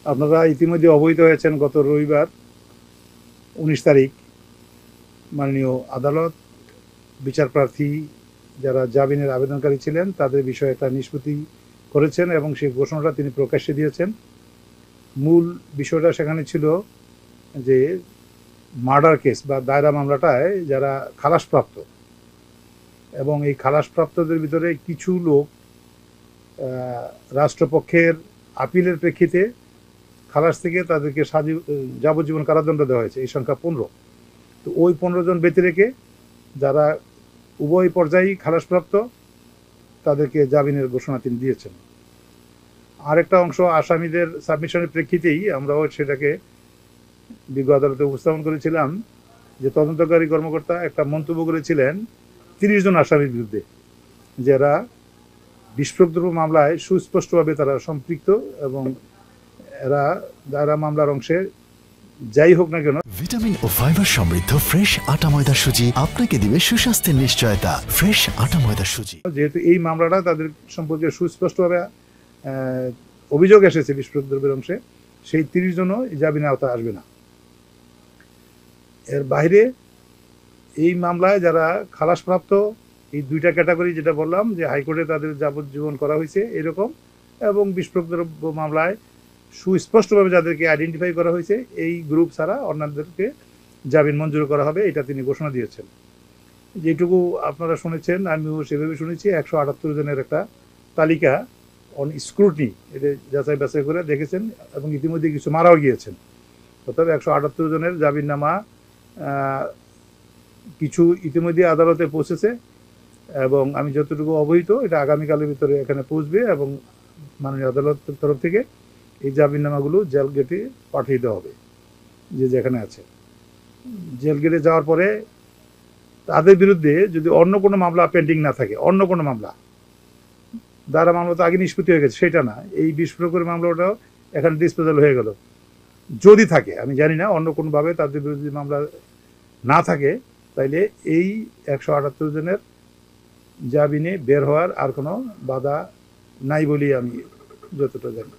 আপনারা ইতিমধ্যে অবহিত হয়েছেন গত রবিবার 19 তারিখ মাননীয় আদালত বিচারপ্রার্থী যারা জামিনের আবেদনকারী ছিলেন তাদের বিষয়ে একটা নিষ্পত্তি করেছেন এবং সেই ঘোষণাটা তিনি প্রকাশ্যে দিয়েছেন। মূল বিষয়টা সেখানে ছিল যে মার্ডার কেস বা দায়রা মামলাটায় যারা খালাসপ্রাপ্ত এবং এই খালাসপ্রাপ্তদের ভিতরে কিছু লোক রাষ্ট্রপক্ষের আপিলের প্রেক্ষিতে খালাস থেকে তাদেরকে যাবজ্জীবন কারাদণ্ড দেওয়া হয়েছে, এই সংখ্যা 15। তো ওই 15 জন ব্যতি রেখে যারা উভয় পর্যায়েই খালাসপ্রাপ্ত তাদেরকে জামিনের ঘোষণা তিনি দিয়েছেন। আরেকটা অংশ আসামিদের সাবমিশনের প্রেক্ষিতেই আমরাও সেটাকে বিজ্ঞ আদালতে উপস্থাপন করেছিলাম যে তদন্তকারী কর্মকর্তা একটা মন্তব্য করেছিলেন 30 জন আসামির বিরুদ্ধে যারা বিস্ফোরক দ্রব্য মামলায় সুস্পষ্টভাবে তারা সম্পৃক্ত এবং এরা দায়রা মামলার অংশে যাই হোক না কেন। ভিটামিন ও ফাইবার সমৃদ্ধ ফ্রেশ আটা ময়দা সুজি আপনাকে দিবে সুস্বাস্থ্যের নিশ্চয়তা। ফ্রেশ আটা ময়দা সুজি। যেহেতু এই মামলাটা তাদের সম্পর্কে সুস্পষ্টভাবে অভিযোগ এসেছে বিস্ফোরক দ্রব্যের অংশে, সেই 30 জনও জামিনের আওতায় আসবে না। এর বাইরে এই মামলায় যারা খালাসপ্রাপ্ত এই দুইটা ক্যাটাগরি যেটা বললাম যে হাইকোর্টে তাদের যাবজ্জীবন করা হয়েছে এরকম, এবং বিস্ফোরক দ্রব্য মামলায় সুস্পষ্টভাবে যাদেরকে আইডেন্টিফাই করা হয়েছে এই গ্রুপ ছাড়া অন্যদেরকে জামিন মঞ্জুর করা হবে, এটা তিনি ঘোষণা দিয়েছেন। যেটুকু আপনারা শুনেছেন আমিও সেভাবে শুনেছি, 178 জনের একটা তালিকা অন স্ক্রুটনি এটা যাচাই বাছাই করে দেখেছেন এবং ইতিমধ্যে কিছু মারাও গিয়েছেন। তবে 178 জনের জামিননামা কিছু ইতিমধ্যে আদালতে পৌঁছেছে এবং আমি যতটুকু অবহিত এটা আগামীকালের ভিতরে এখানে পৌঁছবে এবং মাননীয় আদালতের তরফ থেকে এই জামিননামাগুলো জেল গেটে পাঠিয়ে দেওয়া হবে যে যেখানে আছে। জেল গেটে যাওয়ার পরে তাদের বিরুদ্ধে যদি অন্য কোনো মামলা পেন্ডিং না থাকে, অন্য কোনো মামলা দায়রা মামলা তো আগে নিষ্পত্তি হয়ে গেছে সেটা না, এই বিস্ফোরকের মামলাটাও এখানে ডিসপোজাল হয়ে গেল। যদি থাকে, আমি জানি না, অন্য কোনোভাবে তাদের বিরুদ্ধে মামলা না থাকে তাইলে এই 178 জনের জামিনে বের হওয়ার আর কোনো বাধা নাই বলেই আমি যতটা জানি।